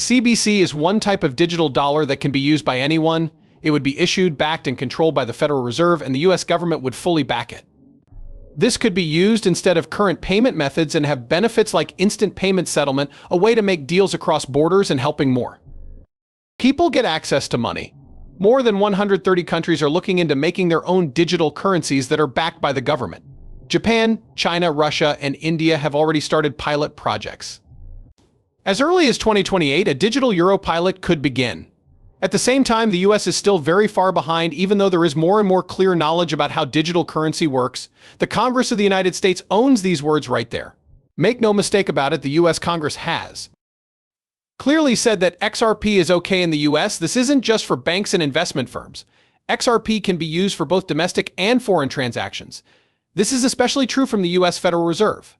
CBC is one type of digital dollar that can be used by anyone. It would be issued, backed, and controlled by the Federal Reserve, and the US government would fully back it. This could be used instead of current payment methods and have benefits like instant payment settlement, a way to make deals across borders and helping more people get access to money. More than 130 countries are looking into making their own digital currencies that are backed by the government. Japan, China, Russia, and India have already started pilot projects. As early as 2028, a digital euro pilot could begin. At the same time, the US is still very far behind, even though there is more and more clear knowledge about how digital currency works. The Congress of the United States owns these words right there. Make no mistake about it, the US Congress has clearly said that XRP is okay in the US. This isn't just for banks and investment firms. XRP can be used for both domestic and foreign transactions. This is especially true from the US Federal Reserve.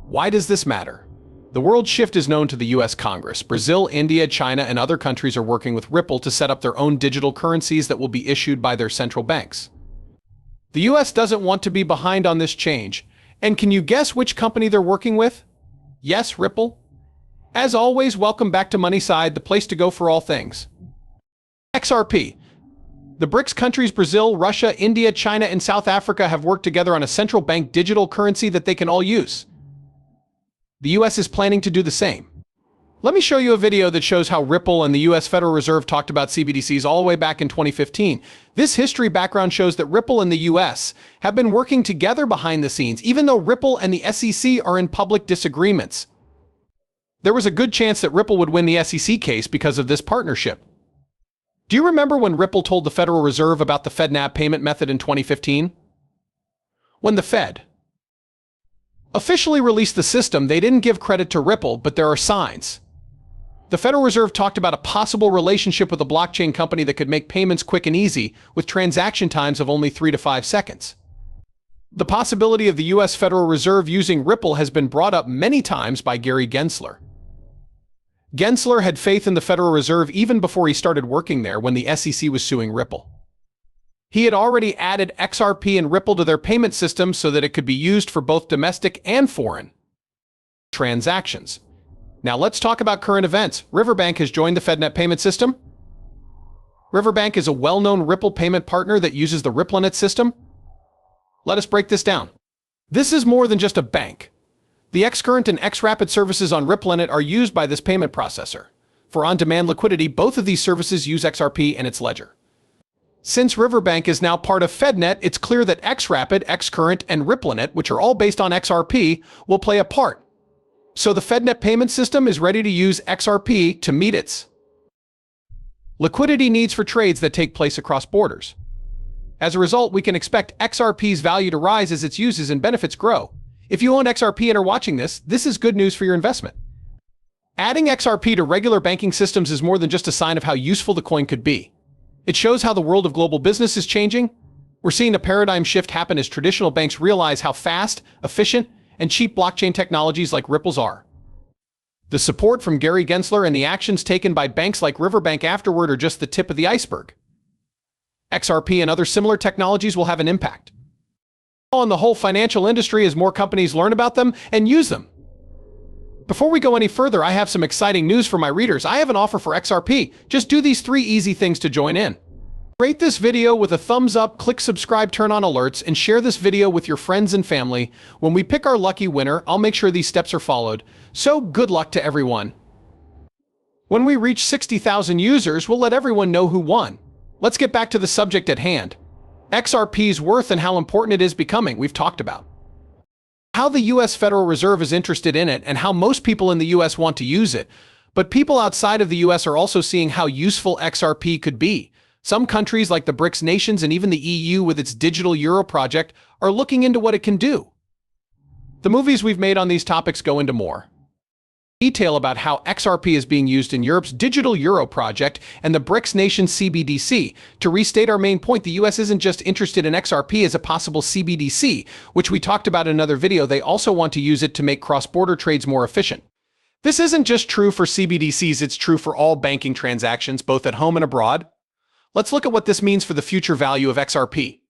Why does this matter? The world shift is known to the US Congress. Brazil, India, China, and other countries are working with Ripple to set up their own digital currencies that will be issued by their central banks. The US doesn't want to be behind on this change. And can you guess which company they're working with? Yes, Ripple. As always, welcome back to Moneyside, the place to go for all things XRP. The BRICS countries Brazil, Russia, India, China, and South Africa have worked together on a central bank digital currency that they can all use. The US is planning to do the same. Let me show you a video that shows how Ripple and the US Federal Reserve talked about CBDCs all the way back in 2015. This history background shows that Ripple and the US have been working together behind the scenes, even though Ripple and the SEC are in public disagreements. There was a good chance that Ripple would win the SEC case because of this partnership. Do you remember when Ripple told the Federal Reserve about the FedNAV payment method in 2015? When the Fed officially released the system, they didn't give credit to Ripple, but there are signs. The Federal Reserve talked about a possible relationship with a blockchain company that could make payments quick and easy, with transaction times of only 3 to 5 seconds. The possibility of the US Federal Reserve using Ripple has been brought up many times by Gary Gensler. Gensler had faith in the Federal Reserve even before he started working there when the SEC was suing Ripple. He had already added XRP and Ripple to their payment system so that it could be used for both domestic and foreign transactions. Now let's talk about current events. Riverbank has joined the FedNet payment system. Riverbank is a well-known Ripple payment partner that uses the RippleNet system. Let us break this down. This is more than just a bank. The xCurrent and xrp services on RippleNet are used by this payment processor. For on-demand liquidity, both of these services use XRP and its ledger. Since Riverbank is now part of FedNet, it's clear that xrp, xCurrent, and RippleNet, which are all based on XRP, will play a part. So the FedNet payment system is ready to use XRP to meet its liquidity needs for trades that take place across borders. As a result, we can expect XRP's value to rise as its uses and benefits grow. If you own XRP and are watching this, this is good news for your investment. Adding XRP to regular banking systems is more than just a sign of how useful the coin could be. It shows how the world of global business is changing. We're seeing a paradigm shift happen as traditional banks realize how fast, efficient, and cheap blockchain technologies like Ripple's are. The support from Gary Gensler and the actions taken by banks like Riverbank afterward are just the tip of the iceberg. XRP and other similar technologies will have an impact on the whole financial industry as more companies learn about them and use them. Before we go any further, I have some exciting news for my readers. I have an offer for XRP. Just do these 3 easy things to join in. Rate this video with a thumbs up, click subscribe, turn on alerts, and share this video with your friends and family. When we pick our lucky winner, I'll make sure these steps are followed. So good luck to everyone. When we reach 60,000 users, we'll let everyone know who won. Let's get back to the subject at hand. XRP's worth and how important it is becoming, we've talked about. How the US Federal Reserve is interested in it and how most people in the US want to use it. But people outside of the US are also seeing how useful XRP could be. Some countries like the BRICS nations and even the EU with its digital euro project are looking into what it can do. The movies we've made on these topics go into more detail about how XRP is being used in Europe's digital euro project and the BRICS nations CBDC. To restate our main point, the US isn't just interested in XRP as a possible CBDC, which we talked about in another video. They also want to use it to make cross-border trades more efficient. This isn't just true for CBDCs, it's true for all banking transactions, both at home and abroad. Let's look at what this means for the future value of XRP.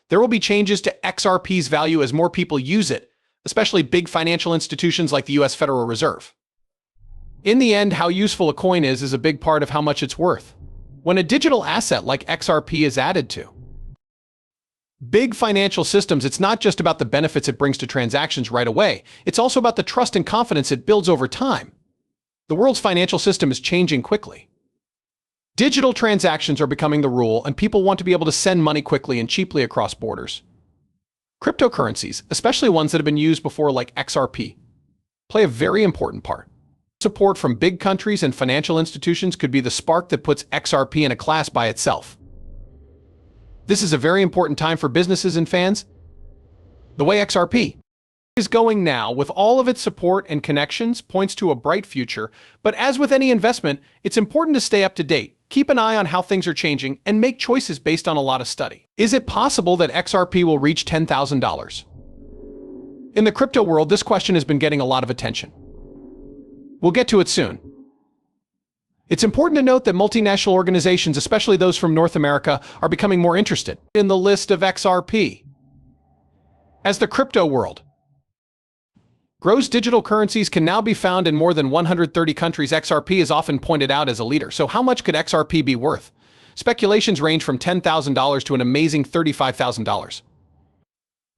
There will be changes to XRP's value as more people use it, especially big financial institutions like the US Federal Reserve. In the end, how useful a coin is a big part of how much it's worth. When a digital asset like XRP is added to big financial systems, it's not just about the benefits it brings to transactions right away, it's also about the trust and confidence it builds over time. The world's financial system is changing quickly. Digital transactions are becoming the rule, and people want to be able to send money quickly and cheaply across borders. Cryptocurrencies, especially ones that have been used before like XRP, play a very important part. Support from big countries and financial institutions could be the spark that puts XRP in a class by itself. This is a very important time for businesses and fans. The way XRP is going now, with all of its support and connections, points to a bright future. But as with any investment, it's important to stay up to date, keep an eye on how things are changing, and make choices based on a lot of study. Is it possible that XRP will reach $10,000? In the crypto world, this question has been getting a lot of attention. We'll get to it soon. It's important to note that multinational organizations, especially those from North America, are becoming more interested in the list of XRP. As the crypto world grows, digital currencies can now be found in more than 130 countries. XRP is often pointed out as a leader. So how much could XRP be worth? Speculations range from $10,000 to an amazing $35,000.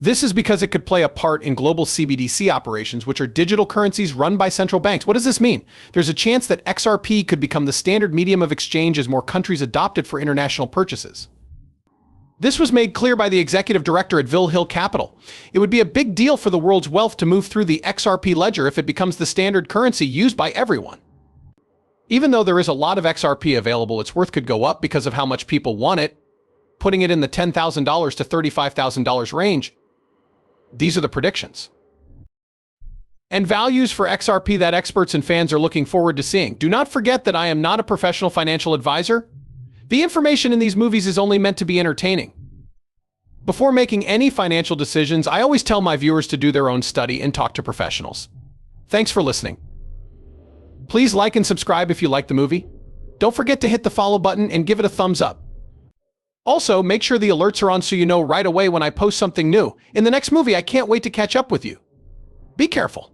This is because it could play a part in global CBDC operations, which are digital currencies run by central banks. What does this mean? There's a chance that XRP could become the standard medium of exchange as more countries adopt it for international purchases. This was made clear by the executive director at Vill Hill Capital. It would be a big deal for the world's wealth to move through the XRP ledger if it becomes the standard currency used by everyone. Even though there is a lot of XRP available, its worth could go up because of how much people want it, putting it in the $10,000 to $35,000 range. These are the predictions and values for XRP that experts and fans are looking forward to seeing. Do not forget that I am not a professional financial advisor. The information in these movies is only meant to be entertaining. Before making any financial decisions, I always tell my viewers to do their own study and talk to professionals. Thanks for listening. Please like and subscribe if you like the movie. Don't forget to hit the follow button and give it a thumbs up. Also, make sure the alerts are on so you know right away when I post something new. In the next movie, I can't wait to catch up with you. Be careful.